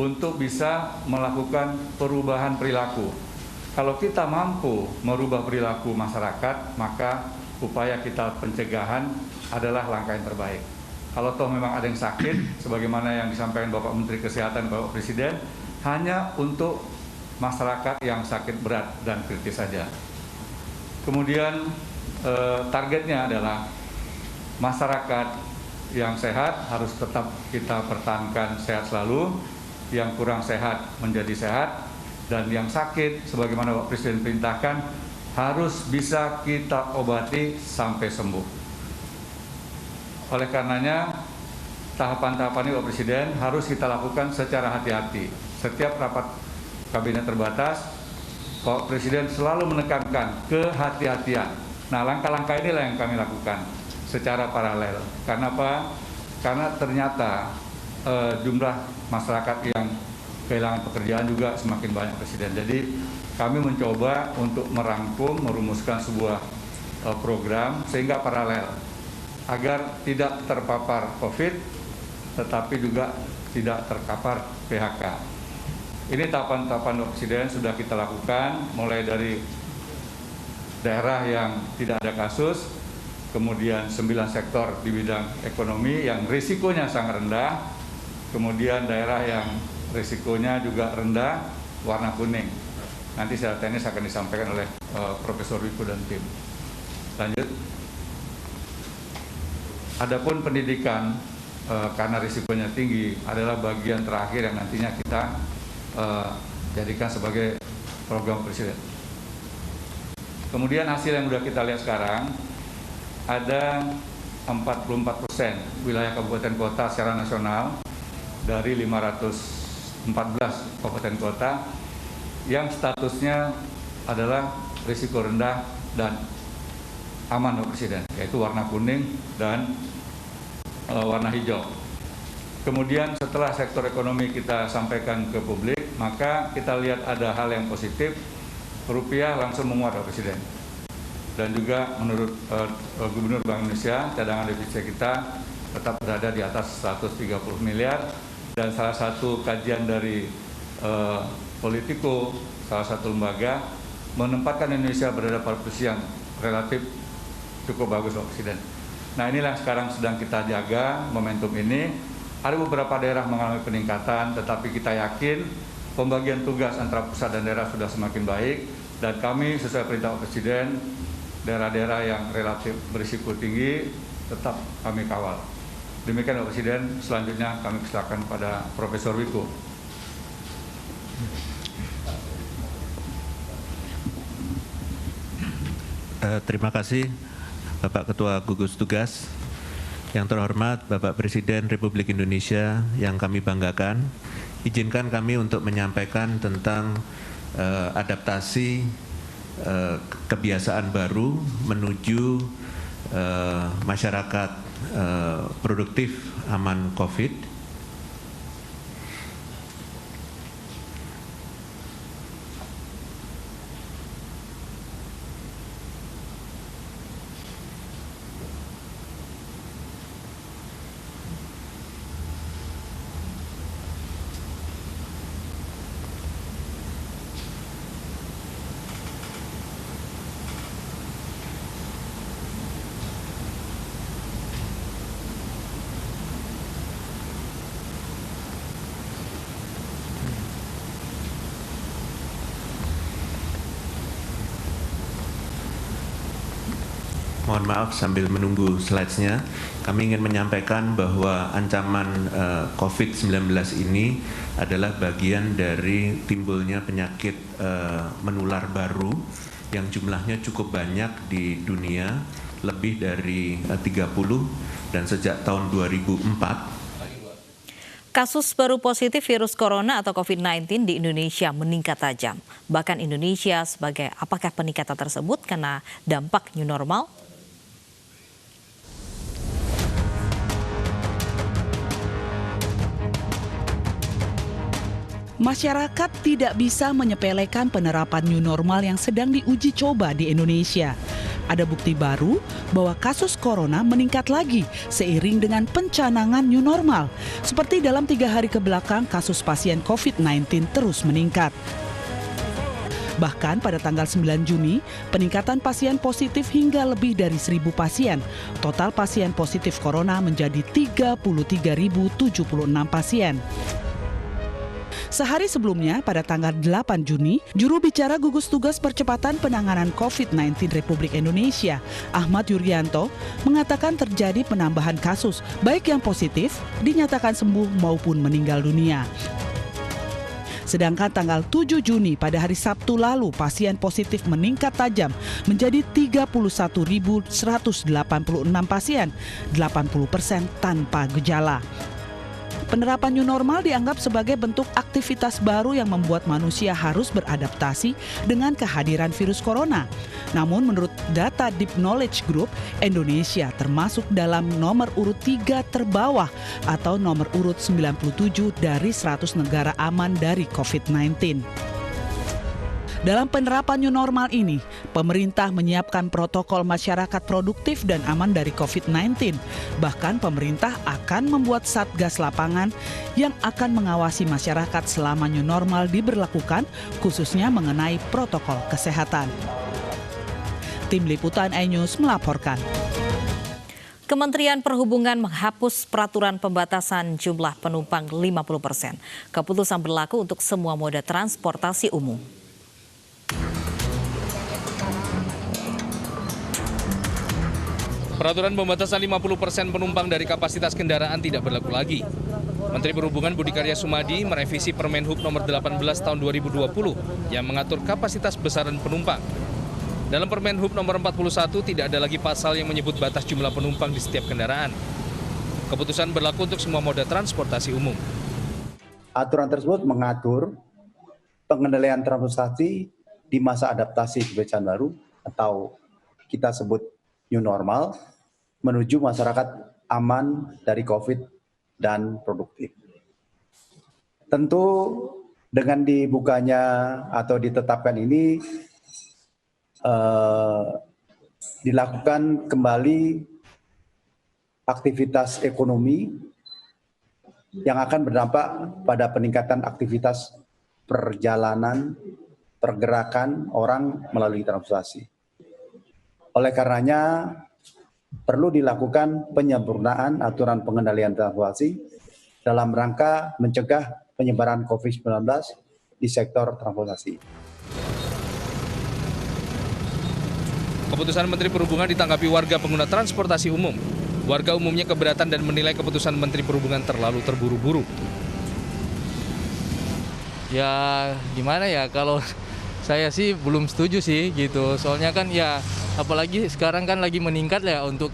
untuk bisa melakukan perubahan perilaku. Kalau kita mampu merubah perilaku masyarakat, maka upaya kita pencegahan adalah langkah yang terbaik. Kalau toh memang ada yang sakit, sebagaimana yang disampaikan Bapak Menteri Kesehatan, Bapak Presiden, hanya untuk masyarakat yang sakit berat dan kritis saja. Kemudian targetnya adalah masyarakat yang sehat harus tetap kita pertahankan sehat selalu, yang kurang sehat menjadi sehat, dan yang sakit, sebagaimana Bapak Presiden perintahkan, harus bisa kita obati sampai sembuh. Oleh karenanya, tahapan-tahapan ini Bapak Presiden harus kita lakukan secara hati-hati. Setiap rapat kabinet terbatas, Bapak Presiden selalu menekankan kehati-hatian. Nah, langkah-langkah inilah yang kami lakukan secara paralel. Karena apa? Karena ternyata jumlah masyarakat yang kehilangan pekerjaan juga semakin banyak, Presiden. Jadi kami mencoba untuk merangkum, merumuskan sebuah program sehingga paralel, agar tidak terpapar COVID, tetapi juga tidak terpapar PHK. Ini tahapan-tahapan Bapak Presiden sudah kita lakukan, mulai dari daerah yang tidak ada kasus, kemudian 9 sektor di bidang ekonomi yang risikonya sangat rendah, kemudian daerah yang risikonya juga rendah, warna kuning. Nanti secara teknis akan disampaikan oleh Profesor Wiku dan tim. Lanjut. Adapun pendidikan, karena risikonya tinggi, adalah bagian terakhir yang nantinya kita jadikan sebagai program Presiden. Kemudian hasil yang sudah kita lihat sekarang, ada 44% wilayah kabupaten kota secara nasional dari 514 kabupaten kota yang statusnya adalah risiko rendah dan aman, Bapak Presiden, yaitu warna kuning dan warna hijau. Kemudian setelah sektor ekonomi kita sampaikan ke publik, maka kita lihat ada hal yang positif, rupiah langsung menguat, Bapak Presiden. Dan juga menurut Gubernur Bank Indonesia, cadangan devisa kita tetap berada di atas 130 miliar. Dan salah satu kajian dari Politico, salah satu lembaga, menempatkan Indonesia berada pada posisi yang relatif cukup bagus, Bapak Presiden. Nah, inilah sekarang sedang kita jaga momentum ini. Ada beberapa daerah mengalami peningkatan, tetapi kita yakin pembagian tugas antara pusat dan daerah sudah semakin baik, dan kami sesuai perintah Bapak Presiden, daerah-daerah yang relatif berisiko tinggi tetap kami kawal. Demikian Bapak Presiden, selanjutnya kami persilakan pada Profesor Wiku. Terima kasih Bapak Ketua Gugus Tugas. Yang terhormat Bapak Presiden Republik Indonesia yang kami banggakan, izinkan kami untuk menyampaikan tentang adaptasi kebiasaan baru menuju masyarakat produktif aman COVID. Mohon maaf sambil menunggu slides-nya, kami ingin menyampaikan bahwa ancaman COVID-19 ini adalah bagian dari timbulnya penyakit menular baru yang jumlahnya cukup banyak di dunia, lebih dari 30, dan sejak tahun 2004. Kasus baru positif virus corona atau COVID-19 di Indonesia meningkat tajam. Bahkan Indonesia sebagai apakah peningkatan tersebut karena dampak new normal? Masyarakat tidak bisa menyepelekan penerapan new normal yang sedang diuji coba di Indonesia. Ada bukti baru bahwa kasus corona meningkat lagi seiring dengan pencanangan new normal. Seperti dalam 3 hari kebelakang kasus pasien COVID-19 terus meningkat. Bahkan pada tanggal 9 Juni, peningkatan pasien positif hingga lebih dari 1.000 pasien. Total pasien positif corona menjadi 33.076 pasien. Sehari sebelumnya, pada tanggal 8 Juni, juru bicara gugus tugas percepatan penanganan COVID-19 Republik Indonesia, Ahmad Yuryanto, mengatakan terjadi penambahan kasus, baik yang positif, dinyatakan sembuh maupun meninggal dunia. Sedangkan tanggal 7 Juni pada hari Sabtu lalu, pasien positif meningkat tajam menjadi 31.186 pasien, 80% tanpa gejala. Penerapan new normal dianggap sebagai bentuk aktivitas baru yang membuat manusia harus beradaptasi dengan kehadiran virus corona. Namun menurut data Deep Knowledge Group, Indonesia termasuk dalam nomor urut 3 terbawah atau nomor urut 97 dari 100 negara aman dari COVID-19. Dalam penerapan new normal ini, pemerintah menyiapkan protokol masyarakat produktif dan aman dari COVID-19. Bahkan pemerintah akan membuat satgas lapangan yang akan mengawasi masyarakat selama new normal diberlakukan, khususnya mengenai protokol kesehatan. Tim Liputan iNews melaporkan. Kementerian Perhubungan menghapus peraturan pembatasan jumlah penumpang 50%. Keputusan berlaku untuk semua moda transportasi umum. Peraturan pembatasan 50% penumpang dari kapasitas kendaraan tidak berlaku lagi. Menteri Perhubungan Budi Karya Sumadi merevisi Permen Hub nomor 18 tahun 2020 yang mengatur kapasitas besaran penumpang. Dalam Permen Hub nomor 41 tidak ada lagi pasal yang menyebut batas jumlah penumpang di setiap kendaraan. Keputusan berlaku untuk semua moda transportasi umum. Aturan tersebut mengatur pengendalian transportasi di masa adaptasi kebiasaan baru atau kita sebut new normal, menuju masyarakat aman dari COVID dan produktif. Tentu dengan dibukanya atau ditetapkan ini dilakukan kembali aktivitas ekonomi yang akan berdampak pada peningkatan aktivitas perjalanan, pergerakan orang melalui transportasi. Oleh karenanya, perlu dilakukan penyempurnaan aturan pengendalian transportasi dalam rangka mencegah penyebaran COVID-19 di sektor transportasi. Keputusan Menteri Perhubungan ditanggapi warga pengguna transportasi umum. Warga umumnya keberatan dan menilai keputusan Menteri Perhubungan terlalu terburu-buru. Ya gimana ya, kalau saya sih belum setuju sih gitu. Soalnya kan ya apalagi sekarang kan lagi meningkat ya untuk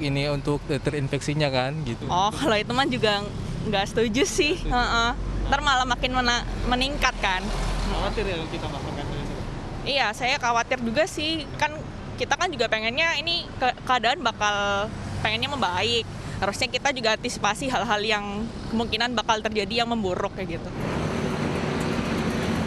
terinfeksinya kan gitu. Oh, kalau itu mah juga nggak setuju sih. Ntar malah makin meningkat kan. Khawatir ya kita makan. Iya, saya khawatir juga sih. Kan kita kan juga pengennya ini keadaan bakal pengennya membaik. Harusnya kita juga antisipasi hal-hal yang kemungkinan bakal terjadi yang memburuk kayak gitu.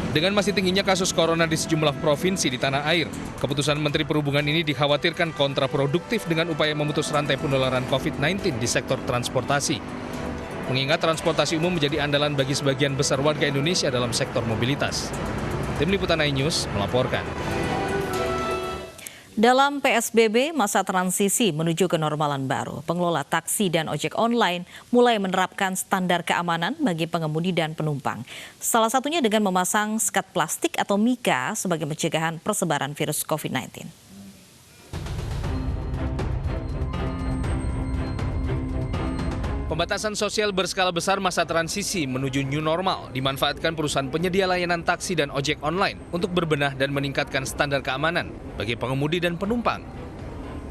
Dengan masih tingginya kasus corona di sejumlah provinsi di tanah air, keputusan Menteri Perhubungan ini dikhawatirkan kontraproduktif dengan upaya memutus rantai penularan COVID-19 di sektor transportasi. Mengingat transportasi umum menjadi andalan bagi sebagian besar warga Indonesia dalam sektor mobilitas. Tim Liputan iNews melaporkan. Dalam PSBB masa transisi menuju kenormalan baru, pengelola taksi dan ojek online mulai menerapkan standar keamanan bagi pengemudi dan penumpang. Salah satunya dengan memasang sekat plastik atau mika sebagai pencegahan persebaran virus COVID-19. Pembatasan sosial berskala besar masa transisi menuju new normal dimanfaatkan perusahaan penyedia layanan taksi dan ojek online untuk berbenah dan meningkatkan standar keamanan bagi pengemudi dan penumpang.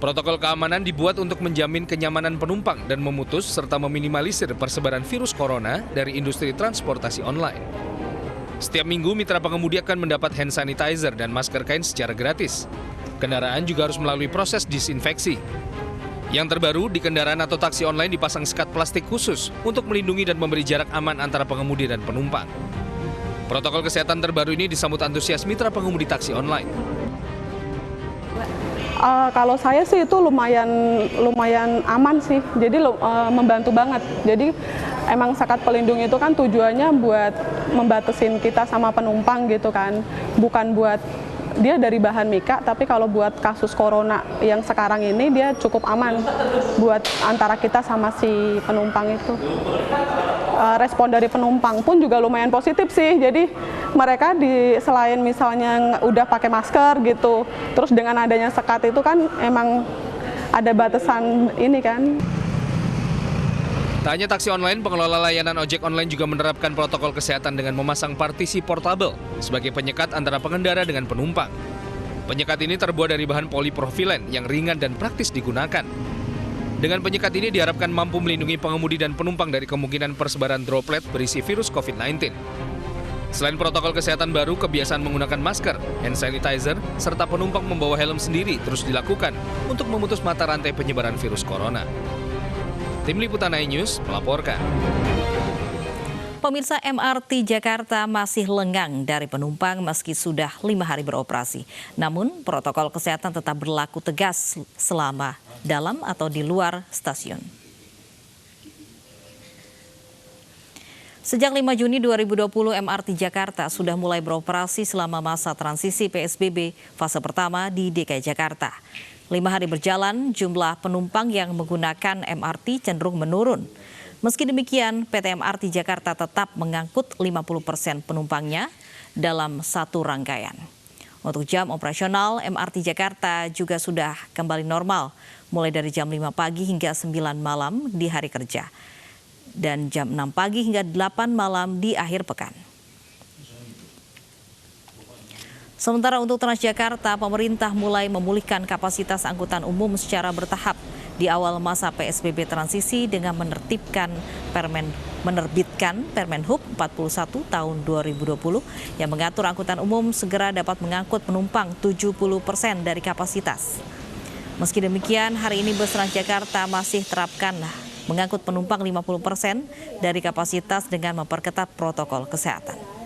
Protokol keamanan dibuat untuk menjamin kenyamanan penumpang dan memutus serta meminimalisir persebaran virus corona dari industri transportasi online. Setiap minggu mitra pengemudi akan mendapat hand sanitizer dan masker kain secara gratis. Kendaraan juga harus melalui proses disinfeksi. Yang terbaru, di kendaraan atau taksi online dipasang sekat plastik khusus untuk melindungi dan memberi jarak aman antara pengemudi dan penumpang. Protokol kesehatan terbaru ini disambut antusias mitra pengemudi taksi online. Kalau saya sih itu lumayan aman sih, jadi membantu banget. Jadi emang sekat pelindung itu kan tujuannya buat membatasin kita sama penumpang gitu kan, bukan buat dia dari bahan mika, tapi kalau buat kasus corona yang sekarang ini dia cukup aman buat antara kita sama si penumpang itu. Respon dari penumpang pun juga lumayan positif sih, jadi mereka selain misalnya udah pakai masker gitu, terus dengan adanya sekat itu kan emang ada batasan ini kan. Tak hanya taksi online, pengelola layanan ojek online juga menerapkan protokol kesehatan dengan memasang partisi portable sebagai penyekat antara pengendara dengan penumpang. Penyekat ini terbuat dari bahan poliprofilen yang ringan dan praktis digunakan. Dengan penyekat ini diharapkan mampu melindungi pengemudi dan penumpang dari kemungkinan persebaran droplet berisi virus COVID-19. Selain protokol kesehatan baru, kebiasaan menggunakan masker, hand sanitizer, serta penumpang membawa helm sendiri terus dilakukan untuk memutus mata rantai penyebaran virus corona. Tim Liputan iNews melaporkan. Pemirsa, MRT Jakarta masih lengang dari penumpang meski sudah 5 hari beroperasi. Namun, protokol kesehatan tetap berlaku tegas selama dalam atau di luar stasiun. Sejak 5 Juni 2020, MRT Jakarta sudah mulai beroperasi selama masa transisi PSBB fase pertama di DKI Jakarta. 5 hari berjalan, jumlah penumpang yang menggunakan MRT cenderung menurun. Meski demikian, PT MRT Jakarta tetap mengangkut 50% penumpangnya dalam satu rangkaian. Untuk jam operasional, MRT Jakarta juga sudah kembali normal, mulai dari jam 5 pagi hingga 9 malam di hari kerja, dan jam 6 pagi hingga 8 malam di akhir pekan. Sementara untuk Transjakarta, pemerintah mulai memulihkan kapasitas angkutan umum secara bertahap di awal masa PSBB transisi dengan menerbitkan Permen Hub 41 tahun 2020 yang mengatur angkutan umum segera dapat mengangkut penumpang 70% dari kapasitas. Meski demikian, hari ini bus Transjakarta masih terapkan mengangkut penumpang 50% dari kapasitas dengan memperketat protokol kesehatan.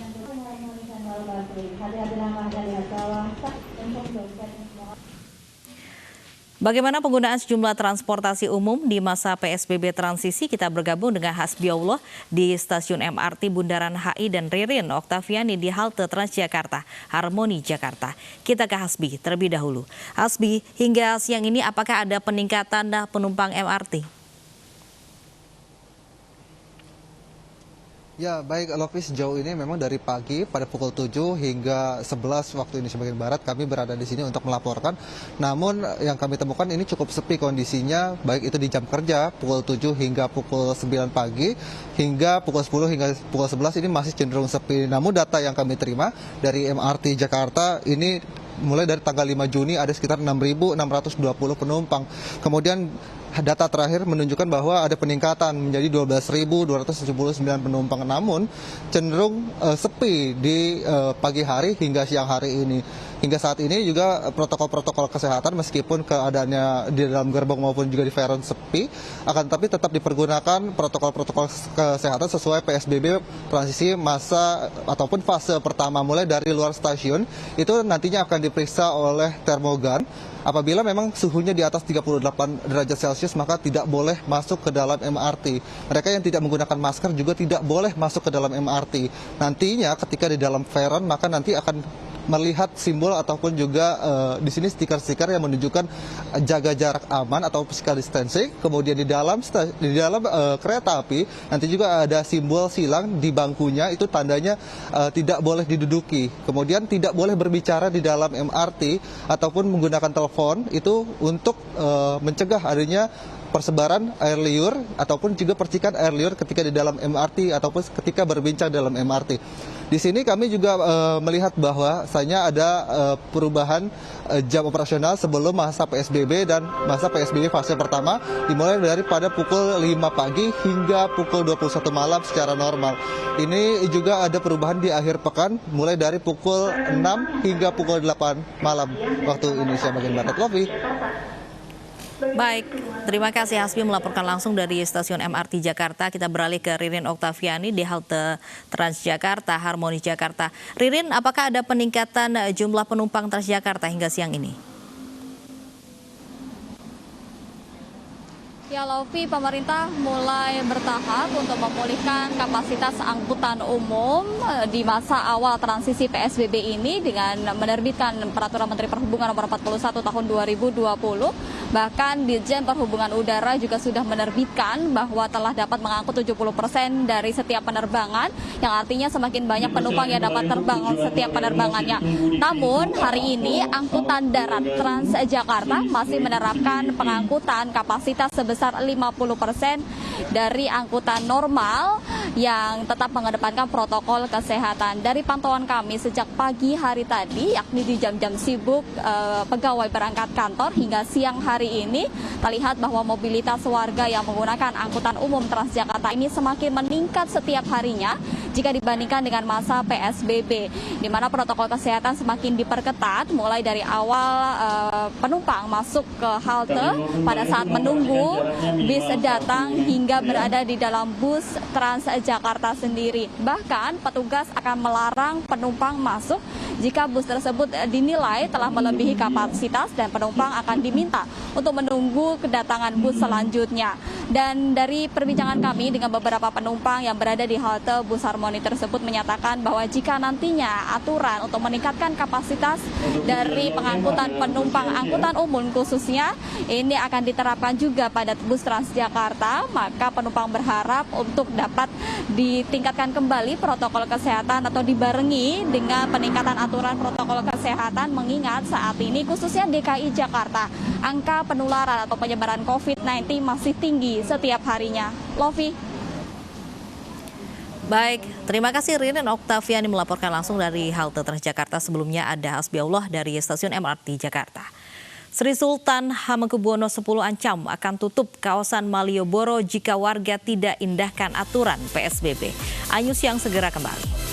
Bagaimana penggunaan sejumlah transportasi umum di masa PSBB transisi? Kita bergabung dengan Hasbiullah di Stasiun MRT Bundaran HI dan Ririn Oktaviani di halte Transjakarta Harmoni Jakarta. Kita ke Hasbi terlebih dahulu. Hasbi, hingga siang ini apakah ada peningkatan penumpang MRT? Ya, baik Lovis, sejauh ini memang dari pagi pada pukul 7 hingga 11 waktu Indonesia bagian Barat kami berada di sini untuk melaporkan. Namun yang kami temukan ini cukup sepi kondisinya, baik itu di jam kerja pukul 7 hingga pukul 9 pagi hingga pukul 10 hingga pukul 11 ini masih cenderung sepi. Namun data yang kami terima dari MRT Jakarta ini mulai dari tanggal 5 Juni ada sekitar 6.620 penumpang. Kemudian data terakhir menunjukkan bahwa ada peningkatan menjadi 12.279 penumpang, namun cenderung sepi di pagi hari hingga siang hari ini. Hingga saat ini juga protokol-protokol kesehatan meskipun keadaannya di dalam gerbong maupun juga di peron sepi, akan tapi tetap dipergunakan protokol-protokol kesehatan sesuai PSBB transisi masa ataupun fase pertama mulai dari luar stasiun. Itu nantinya akan diperiksa oleh termogan. Apabila memang suhunya di atas 38 derajat Celcius maka tidak boleh masuk ke dalam MRT. Mereka yang tidak menggunakan masker juga tidak boleh masuk ke dalam MRT. Nantinya ketika di dalam peron maka nanti akan melihat simbol ataupun juga di sini stiker-stiker yang menunjukkan jaga jarak aman atau physical distancing. Kemudian di dalam kereta api nanti juga ada simbol silang di bangkunya, itu tandanya tidak boleh diduduki. Kemudian tidak boleh berbicara di dalam MRT ataupun menggunakan telepon, itu untuk mencegah adanya persebaran air liur ataupun juga percikan air liur ketika di dalam MRT ataupun ketika berbincang dalam MRT. Di sini kami juga melihat bahwa bahwasanya ada perubahan jam operasional sebelum masa PSBB dan masa PSBB fase pertama dimulai daripada pukul 5 pagi hingga pukul 21 malam secara normal. Ini juga ada perubahan di akhir pekan mulai dari pukul 6 hingga pukul 8 malam waktu Indonesia bagian Barat. Lofi. Baik, terima kasih Hasbi melaporkan langsung dari Stasiun MRT Jakarta. Kita beralih ke Ririn Oktaviani di halte Transjakarta Harmoni Jakarta. Ririn, apakah ada peningkatan jumlah penumpang Transjakarta hingga siang ini? Ya, Lofi, pemerintah mulai bertahap untuk memulihkan kapasitas angkutan umum di masa awal transisi PSBB ini dengan menerbitkan Peraturan Menteri Perhubungan Nomor 41 Tahun 2020. Bahkan Dirjen Perhubungan Udara juga sudah menerbitkan bahwa telah dapat mengangkut 70% dari setiap penerbangan, yang artinya semakin banyak penumpang yang dapat terbang setiap penerbangannya. Namun hari ini angkutan darat Transjakarta masih menerapkan pengangkutan kapasitas sebesar 50% dari angkutan normal yang tetap mengedepankan protokol kesehatan. Dari pantauan kami sejak pagi hari tadi, yakni di jam-jam sibuk pegawai berangkat kantor hingga siang hari ini, terlihat bahwa mobilitas warga yang menggunakan angkutan umum Transjakarta ini semakin meningkat setiap harinya jika dibandingkan dengan masa PSBB, di mana protokol kesehatan semakin diperketat mulai dari awal penumpang masuk ke halte pada saat menunggu bis datang hingga berada di dalam bus Transjakarta sendiri. Bahkan petugas akan melarang penumpang masuk jika bus tersebut dinilai telah melebihi kapasitas dan penumpang akan diminta untuk menunggu kedatangan bus selanjutnya. Dan dari perbincangan kami dengan beberapa penumpang yang berada di halte bus Harmoni tersebut menyatakan bahwa jika nantinya aturan untuk meningkatkan kapasitas dari pengangkutan penumpang angkutan umum khususnya ini akan diterapkan juga pada bus Transjakarta, maka penumpang berharap untuk dapat ditingkatkan kembali protokol kesehatan atau dibarengi dengan peningkatan aturan protokol kesehatan, mengingat saat ini khususnya DKI Jakarta angka penularan atau penyebaran COVID-19 masih tinggi setiap harinya. Lofi. Baik, terima kasih Rinin Oktaviani melaporkan langsung dari halte Transjakarta. Sebelumnya ada Hasbiullah dari stasiun MRT Jakarta. Sri Sultan Hamengkubuwono X ancam akan tutup kawasan Malioboro jika warga tidak indahkan aturan PSBB. Ayu Siang segera kembali.